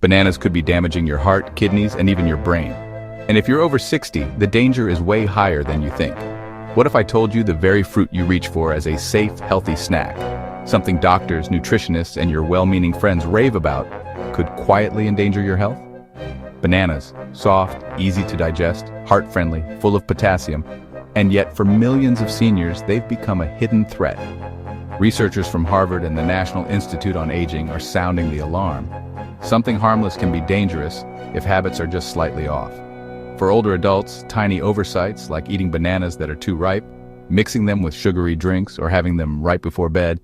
Bananas could be damaging your heart, kidneys, and even your brain. And if you're over 60, the danger is way higher than you think. What if I told you the very fruit you reach for as a safe, healthy snack, something doctors, nutritionists, and your well-meaning friends rave about, could quietly endanger your health? Bananas, soft, easy to digest, heart-friendly, full of potassium, and yet for millions of seniors, they've become a hidden threat. Researchers from Harvard and the National Institute on Aging are sounding the alarm. Something harmless can be dangerous if habits are just slightly off. For older adults, tiny oversights like eating bananas that are too ripe, mixing them with sugary drinks, or having them right before bed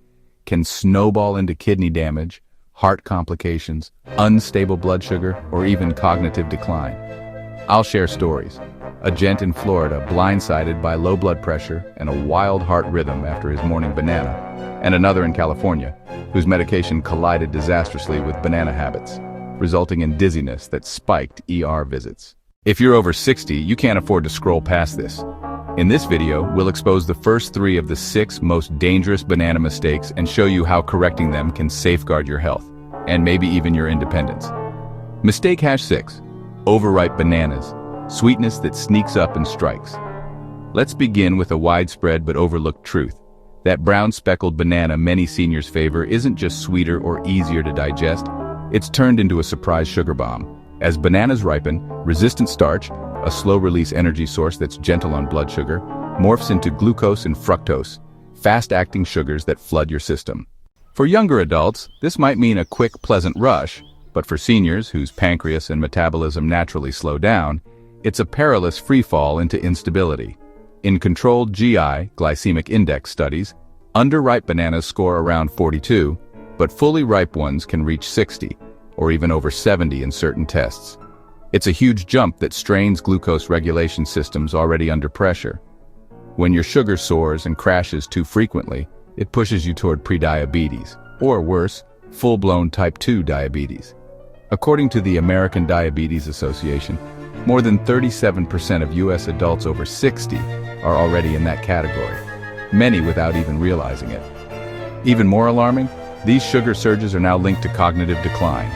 can snowball into kidney damage, heart complications, unstable blood sugar, or even cognitive decline. I'll share stories. A gent in Florida blindsided by low blood pressure and a wild heart rhythm after his morning banana, and another in California, whose medication collided disastrously with banana habits, resulting in dizziness that spiked ER visits. If you're over 60, you can't afford to scroll past this. In this video, we'll expose the first 3 of the 6 most dangerous banana mistakes and show you how correcting them can safeguard your health, and maybe even your independence. Mistake #6. Overripe bananas. Sweetness that sneaks up and strikes. Let's begin with a widespread but overlooked truth. That brown speckled banana many seniors favor isn't just sweeter or easier to digest, it's turned into a surprise sugar bomb. As bananas ripen, resistant starch, a slow-release energy source that's gentle on blood sugar, morphs into glucose and fructose, fast-acting sugars that flood your system. For younger adults, this might mean a quick, pleasant rush, but for seniors whose pancreas and metabolism naturally slow down, it's a perilous freefall into instability. In controlled GI, glycemic index studies, underripe bananas score around 42, but fully ripe ones can reach 60, or even over 70 in certain tests. It's a huge jump that strains glucose regulation systems already under pressure. When your sugar soars and crashes too frequently, it pushes you toward prediabetes, or worse, full-blown type 2 diabetes. According to the American Diabetes Association, more than 37% of U.S. adults over 60 are already in that category, many without even realizing it. Even more alarming, these sugar surges are now linked to cognitive decline.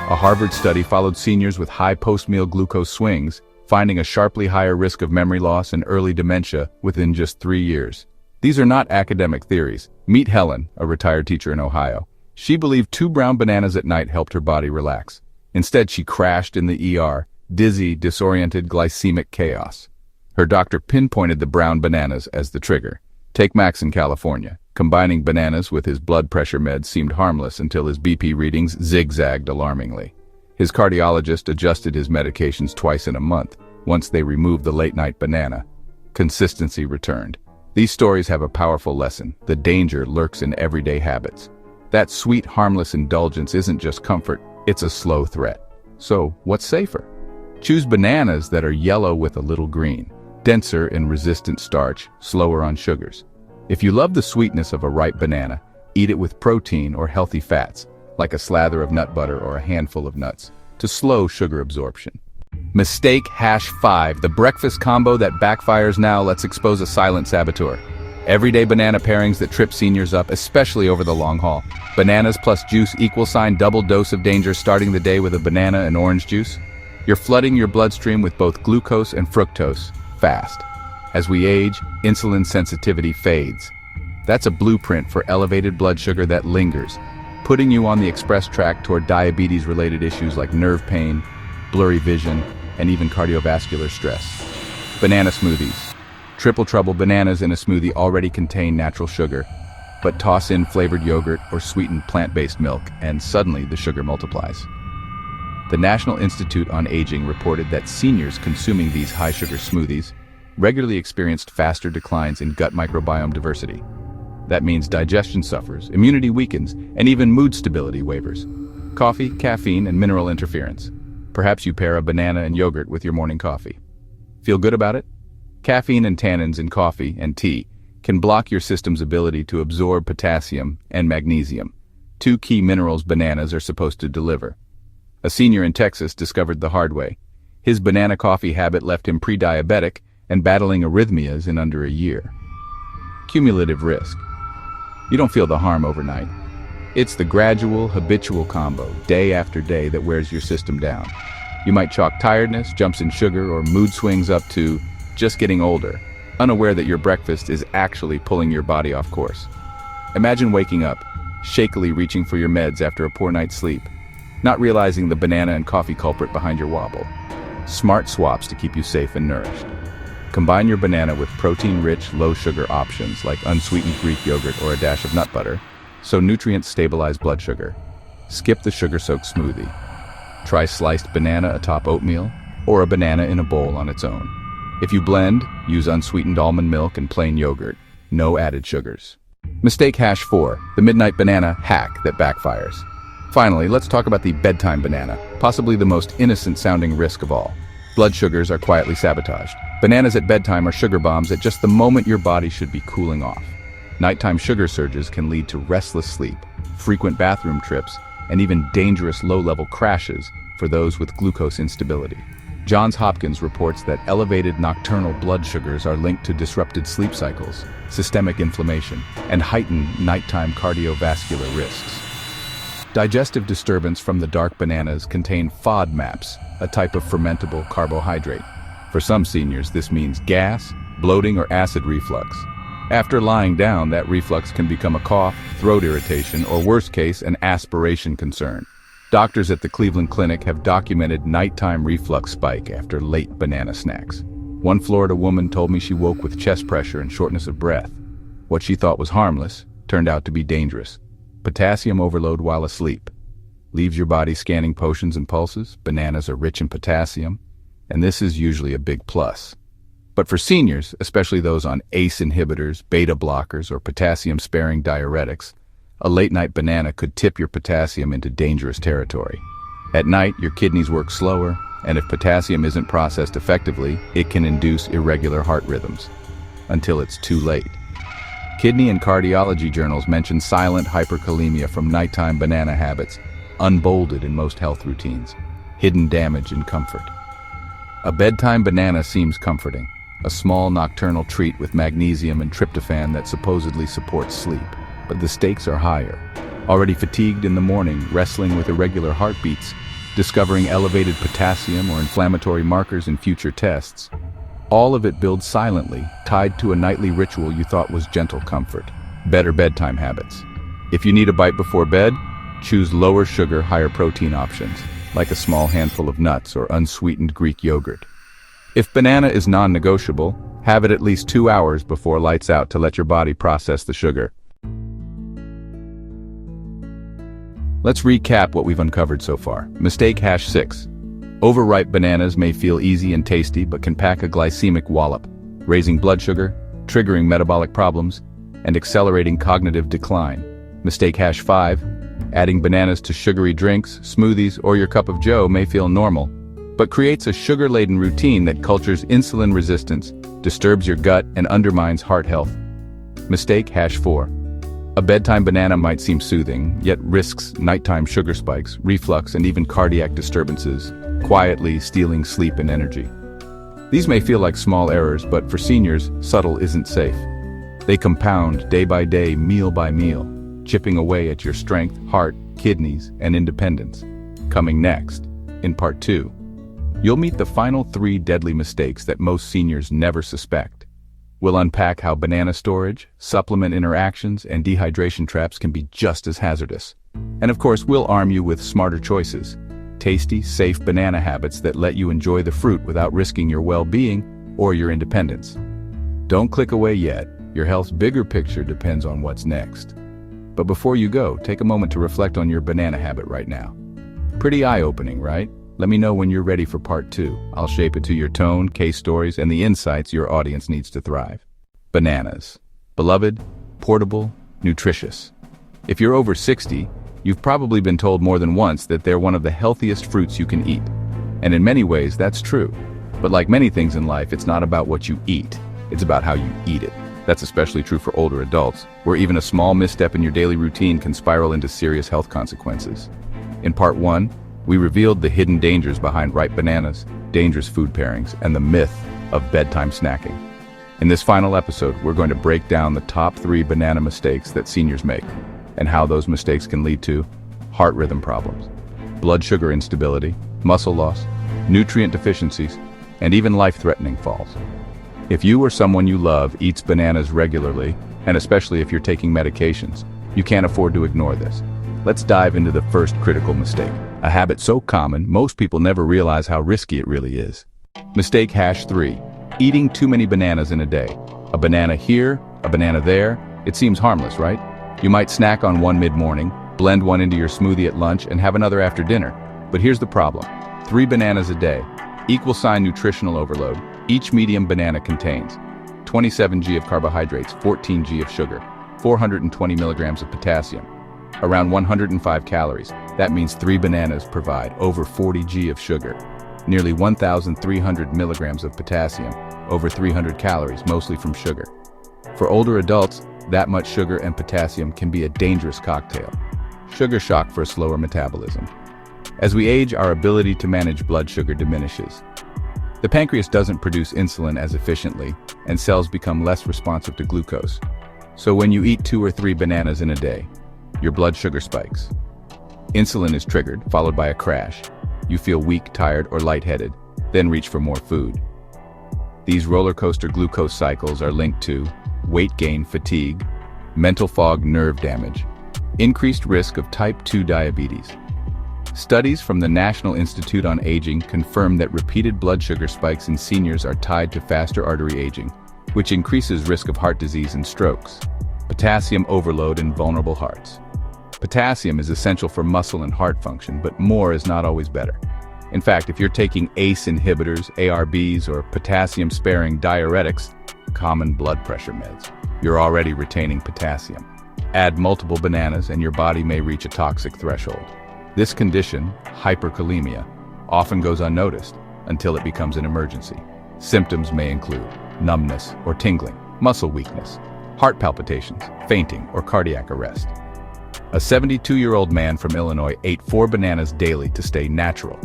A Harvard study followed seniors with high post-meal glucose swings, finding a sharply higher risk of memory loss and early dementia within just 3 years. These are not academic theories. Meet Helen, a retired teacher in Ohio. She believed 2 brown bananas at night helped her body relax. Instead, she crashed in the ER, dizzy, disoriented, glycemic chaos. Her doctor pinpointed the brown bananas as the trigger. Take Max in California. Combining bananas with his blood pressure meds seemed harmless until his BP readings zigzagged alarmingly. His cardiologist adjusted his medications twice in a month. Once they removed the late-night banana, consistency returned. These stories have a powerful lesson. The danger lurks in everyday habits. That sweet, harmless indulgence isn't just comfort, it's a slow threat. So, what's safer? Choose bananas that are yellow with a little green, denser in resistant starch, slower on sugars. If you love the sweetness of a ripe banana, eat it with protein or healthy fats, like a slather of nut butter or a handful of nuts, to slow sugar absorption. Mistake #5, the breakfast combo that backfires. Now let's expose a silent saboteur. Everyday banana pairings that trip seniors up, especially over the long haul. Bananas plus juice = double dose of danger. Starting the day with a banana and orange juice. You're flooding your bloodstream with both glucose and fructose, fast. As we age, insulin sensitivity fades. That's a blueprint for elevated blood sugar that lingers, putting you on the express track toward diabetes-related issues like nerve pain, blurry vision, and even cardiovascular stress. Banana smoothies. Triple trouble. Bananas in a smoothie already contain natural sugar, but toss in flavored yogurt or sweetened plant-based milk, and suddenly the sugar multiplies. The National Institute on Aging reported that seniors consuming these high-sugar smoothies regularly experienced faster declines in gut microbiome diversity. That means digestion suffers, immunity weakens, and even mood stability wavers. Coffee, caffeine, and mineral interference. Perhaps you pair a banana and yogurt with your morning coffee. Feel good about it? Caffeine and tannins in coffee and tea can block your system's ability to absorb potassium and magnesium, 2 key minerals bananas are supposed to deliver. A senior in Texas discovered the hard way. His banana coffee habit left him pre-diabetic and battling arrhythmias in under a year. Cumulative risk. You don't feel the harm overnight, It's the gradual, habitual combo, day after day, that wears your system down. You might chalk tiredness, jumps in sugar, or mood swings up to just getting older, unaware that your breakfast is actually pulling your body off course. Imagine waking up, shakily reaching for your meds after a poor night's sleep, not realizing the banana and coffee culprit behind your wobble. Smart swaps to keep you safe and nourished. Combine your banana with protein-rich, low-sugar options like unsweetened Greek yogurt or a dash of nut butter, so nutrients stabilize blood sugar. Skip the sugar-soaked smoothie. Try sliced banana atop oatmeal, or a banana in a bowl on its own. If you blend, use unsweetened almond milk and plain yogurt. No added sugars. Mistake hash 4, the midnight banana hack that backfires. Finally, let's talk about the bedtime banana, possibly the most innocent-sounding risk of all. Blood sugars are quietly sabotaged. Bananas at bedtime are sugar bombs at just the moment your body should be cooling off. Nighttime sugar surges can lead to restless sleep, frequent bathroom trips, and even dangerous low-level crashes for those with glucose instability. Johns Hopkins reports that elevated nocturnal blood sugars are linked to disrupted sleep cycles, systemic inflammation, and heightened nighttime cardiovascular risks. Digestive disturbance from the dark bananas contain FODMAPs, a type of fermentable carbohydrate. For some seniors, this means gas, bloating, or acid reflux. After lying down, that reflux can become a cough, throat irritation, or worst case, an aspiration concern. Doctors at the Cleveland Clinic have documented nighttime reflux spike after late banana snacks. One Florida woman told me she woke with chest pressure and shortness of breath. What she thought was harmless turned out to be dangerous. Potassium overload while asleep. Leaves your body scanning potions and pulses. Bananas are rich in potassium, and this is usually a big plus. But for seniors, especially those on ACE inhibitors, beta blockers, or potassium-sparing diuretics, a late-night banana could tip your potassium into dangerous territory. At night, your kidneys work slower, and if potassium isn't processed effectively, it can induce irregular heart rhythms, until it's too late. Kidney and cardiology journals mention silent hyperkalemia from nighttime banana habits, unbolded in most health routines, hidden damage in comfort. A bedtime banana seems comforting, a small nocturnal treat with magnesium and tryptophan that supposedly supports sleep. But the stakes are higher. Already fatigued in the morning, wrestling with irregular heartbeats, discovering elevated potassium or inflammatory markers in future tests. All of it builds silently, tied to a nightly ritual you thought was gentle comfort. Better bedtime habits. If you need a bite before bed, choose lower sugar, higher protein options, like a small handful of nuts or unsweetened Greek yogurt. If banana is non-negotiable, have it at least 2 hours before lights out to let your body process the sugar. Let's recap what we've uncovered so far. Mistake hash 6. Overripe bananas may feel easy and tasty, but can pack a glycemic wallop, raising blood sugar, triggering metabolic problems, and accelerating cognitive decline. Mistake hash 5. Adding bananas to sugary drinks, smoothies, or your cup of joe may feel normal, but creates a sugar-laden routine that cultures insulin resistance, disturbs your gut, and undermines heart health. Mistake hash 4. A bedtime banana might seem soothing, yet risks nighttime sugar spikes, reflux, and even cardiac disturbances, quietly stealing sleep and energy. These may feel like small errors, but for seniors, subtle isn't safe. They compound day by day, meal by meal, chipping away at your strength, heart, kidneys, and independence. Coming next, in part 2, you'll meet the final 3 deadly mistakes that most seniors never suspect. We'll unpack how banana storage, supplement interactions, and dehydration traps can be just as hazardous. And of course, we'll arm you with smarter choices, tasty, safe banana habits that let you enjoy the fruit without risking your well-being or your independence. Don't click away yet. Your health's bigger picture depends on what's next. But before you go, take a moment to reflect on your banana habit right now. Pretty eye-opening, right? Let me know when you're ready for part 2. I'll shape it to your tone, case stories, and the insights your audience needs to thrive. Bananas. Beloved, portable, nutritious. If you're over 60, you've probably been told more than once that they're one of the healthiest fruits you can eat. And in many ways, that's true. But like many things in life, it's not about what you eat. It's about how you eat it. That's especially true for older adults, where even a small misstep in your daily routine can spiral into serious health consequences. In part 1, we revealed the hidden dangers behind ripe bananas, dangerous food pairings, and the myth of bedtime snacking. In this final episode, we're going to break down the top 3 banana mistakes that seniors make. and how those mistakes can lead to heart rhythm problems, blood sugar instability, muscle loss, nutrient deficiencies, and even life-threatening falls. If you or someone you love eats bananas regularly, and especially if you're taking medications, you can't afford to ignore this. Let's dive into the first critical mistake, a habit so common most people never realize how risky it really is. Mistake #3, eating too many bananas in a day. A banana here, a banana there. It seems harmless, right? You might snack on one mid-morning, blend one into your smoothie at lunch, and have another after dinner. But here's the problem. 3 bananas a day, equal sign nutritional overload. Each medium banana contains 27 g of carbohydrates, 14 g of sugar, 420 milligrams of potassium, around 105 calories. That means 3 bananas provide over 40 g of sugar, nearly 1,300 milligrams of potassium, over 300 calories, mostly from sugar. For older adults, that much sugar and potassium can be a dangerous cocktail. Sugar shock for a slower metabolism. As we age, our ability to manage blood sugar diminishes. The pancreas doesn't produce insulin as efficiently, and cells become less responsive to glucose. So when you eat 2 or 3 bananas in a day, your blood sugar spikes. Insulin is triggered, followed by a crash. You feel weak, tired, or lightheaded, then reach for more food. These roller coaster glucose cycles are linked to weight gain, fatigue, mental fog, nerve damage, increased risk of type 2 diabetes. Studies from the National Institute on Aging confirm that repeated blood sugar spikes in seniors are tied to faster artery aging, which increases risk of heart disease and strokes. Potassium overload in vulnerable hearts. Potassium is essential for muscle and heart function, but more is not always better. In fact, if you're taking ACE inhibitors, ARBs, or potassium-sparing diuretics, common blood pressure meds, you're already retaining potassium. Add multiple bananas and your body may reach a toxic threshold. This condition, hyperkalemia, often goes unnoticed until it becomes an emergency. Symptoms may include numbness or tingling, muscle weakness, heart palpitations, fainting, or cardiac arrest. A 72-year-old man from Illinois ate 4 bananas daily to stay natural.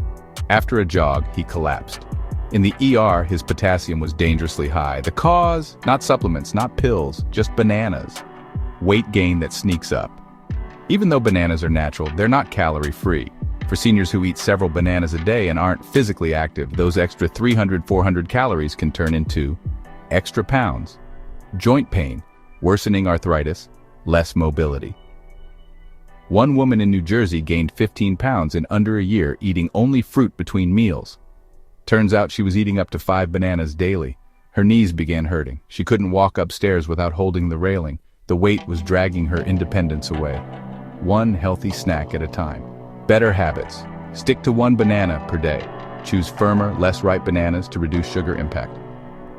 After a jog, he collapsed. In the ER, his potassium was dangerously high. The cause? Not supplements, not pills, just bananas. Weight gain that sneaks up. Even though bananas are natural, they're not calorie-free. For seniors who eat several bananas a day and aren't physically active, those extra 300-400 calories can turn into extra pounds, joint pain, worsening arthritis, less mobility. One woman in New Jersey gained 15 pounds in under a year eating only fruit between meals. Turns out she was eating up to 5 bananas daily. Her knees began hurting. She couldn't walk upstairs without holding the railing. The weight was dragging her independence away. One healthy snack at a time. Better habits. Stick to 1 banana per day. Choose firmer, less ripe bananas to reduce sugar impact.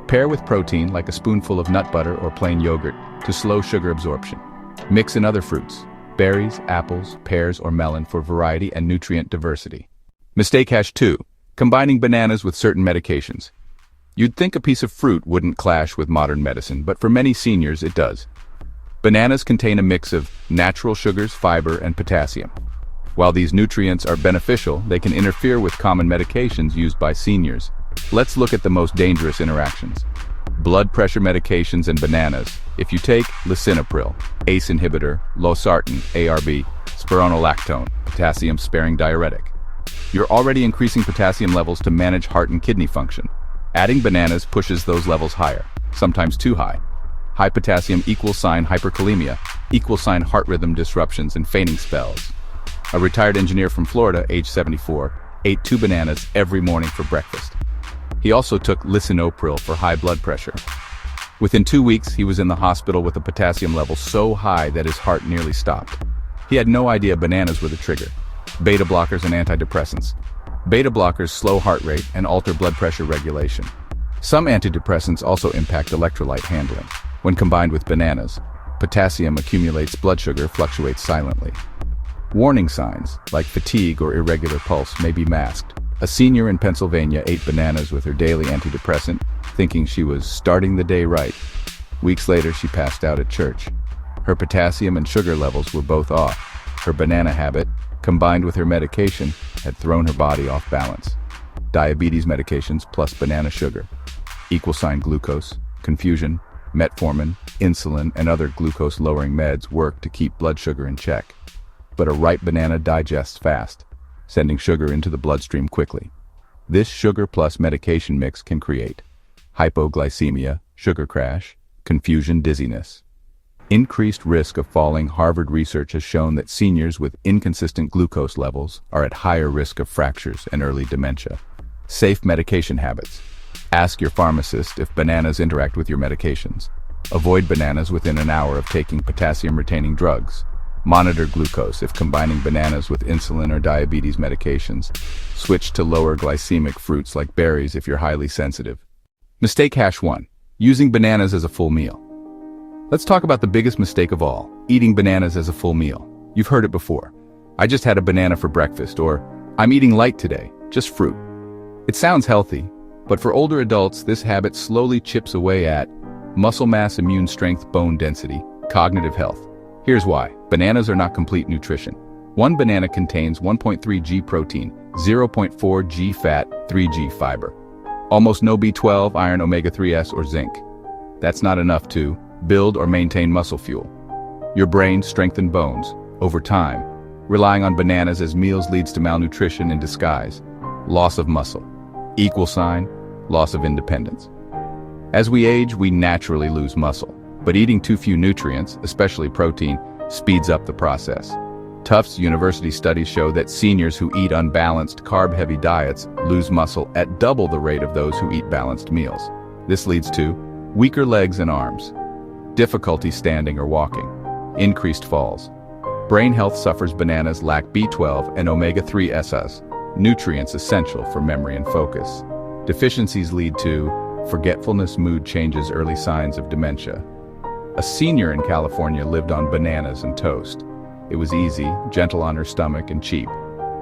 Pair with protein like a spoonful of nut butter or plain yogurt to slow sugar absorption. Mix in other fruits, berries, apples, pears, or melon for variety and nutrient diversity. Mistake #2, combining bananas with certain medications. You'd think a piece of fruit wouldn't clash with modern medicine, but for many seniors it does. Bananas contain a mix of natural sugars, fiber, and potassium. While these nutrients are beneficial, they can interfere with common medications used by seniors. Let's look at the most dangerous interactions. Blood pressure medications and bananas. If you take lisinopril, ACE inhibitor, losartan, ARB, spironolactone, potassium-sparing diuretic, you're already increasing potassium levels to manage heart and kidney function. Adding bananas pushes those levels higher, sometimes too high. High potassium equals sign hyperkalemia, equals sign heart rhythm disruptions and fainting spells. A retired engineer from Florida, age 74, ate 2 bananas every morning for breakfast. He also took lisinopril for high blood pressure. Within 2 weeks, he was in the hospital with a potassium level so high that his heart nearly stopped. He had no idea bananas were the trigger. Beta blockers and antidepressants. Beta blockers slow heart rate and alter blood pressure regulation. Some antidepressants also impact electrolyte handling. When combined with bananas, potassium accumulates, blood sugar fluctuates silently. Warning signs, like fatigue or irregular pulse, may be masked. A senior in Pennsylvania ate bananas with her daily antidepressant, thinking she was starting the day right. Weeks later, she passed out at church. Her potassium and sugar levels were both off. Her banana habit, combined with her medication, had thrown her body off balance. Diabetes medications plus banana sugar. Equal sign glucose, confusion, Metformin, insulin, and other glucose-lowering meds work to keep blood sugar in check. But a ripe banana digests fast, sending sugar into the bloodstream quickly. This sugar plus medication mix can create hypoglycemia, sugar crash, confusion, dizziness. Increased risk of falling. Harvard research has shown that seniors with inconsistent glucose levels are at higher risk of fractures and early dementia. Safe medication habits. Ask your pharmacist if bananas interact with your medications. Avoid bananas within an hour of taking potassium-retaining drugs. Monitor glucose if combining bananas with insulin or diabetes medications. Switch to lower glycemic fruits like berries if you're highly sensitive. Mistake hash 1. Using bananas as a full meal. Let's talk about the biggest mistake of all, eating bananas as a full meal. You've heard it before. I just had a banana for breakfast, or I'm eating light today, just fruit. It sounds healthy, but for older adults, this habit slowly chips away at muscle mass, immune strength, bone density, cognitive health. Here's why. Bananas are not complete nutrition. One banana contains 1.3 g protein, 0.4 g fat, 3 g fiber. Almost no B12, iron, omega-3s, or zinc. That's not enough to build or maintain muscle fuel. Your brain strengthens bones. Over time, relying on bananas as meals leads to malnutrition in disguise, loss of muscle. Equal sign, loss of independence. As we age, we naturally lose muscle, but eating too few nutrients, especially protein, speeds up the process. Tufts University studies show that seniors who eat unbalanced, carb-heavy diets lose muscle at double the rate of those who eat balanced meals. This leads to weaker legs and arms, difficulty standing or walking, increased falls. Brain health suffers. Bananas lack B12 and omega-3s, nutrients essential for memory and focus. Deficiencies lead to forgetfulness, mood changes, early signs of dementia. A senior in California lived on bananas and toast. It was easy, gentle on her stomach, and cheap.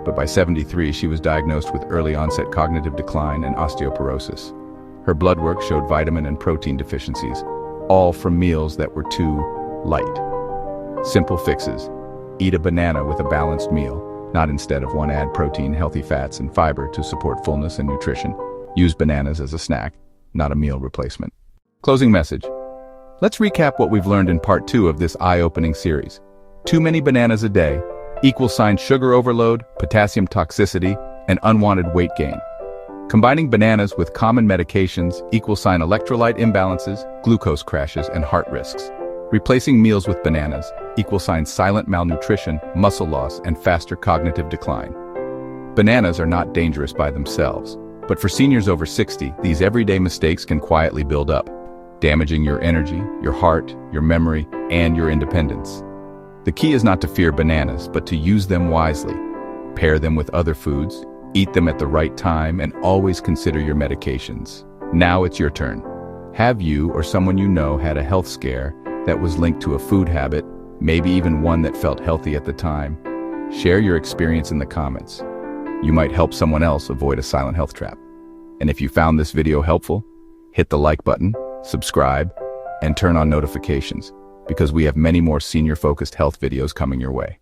But by 73, she was diagnosed with early-onset cognitive decline and osteoporosis. Her blood work showed vitamin and protein deficiencies, all from meals that were too light. Simple fixes. Eat a banana with a balanced meal, not instead of one. Add protein, healthy fats, and fiber to support fullness and nutrition. Use bananas as a snack, not a meal replacement. Closing message. Let's recap what we've learned in part 2 of this eye-opening series. Too many bananas a day, equal sign sugar overload, potassium toxicity, and unwanted weight gain. Combining bananas with common medications, equal sign electrolyte imbalances, glucose crashes, and heart risks. Replacing meals with bananas, equal sign silent malnutrition, muscle loss, and faster cognitive decline. Bananas are not dangerous by themselves, but for seniors over 60, these everyday mistakes can quietly build up, damaging your energy, your heart, your memory, and your independence. The key is not to fear bananas, but to use them wisely. Pair them with other foods, eat them at the right time, and always consider your medications. Now it's your turn. Have you or someone you know had a health scare that was linked to a food habit, maybe even one that felt healthy at the time? Share your experience in the comments. You might help someone else avoid a silent health trap. And if you found this video helpful, hit the like button, subscribe, and turn on notifications, because we have many more senior-focused health videos coming your way.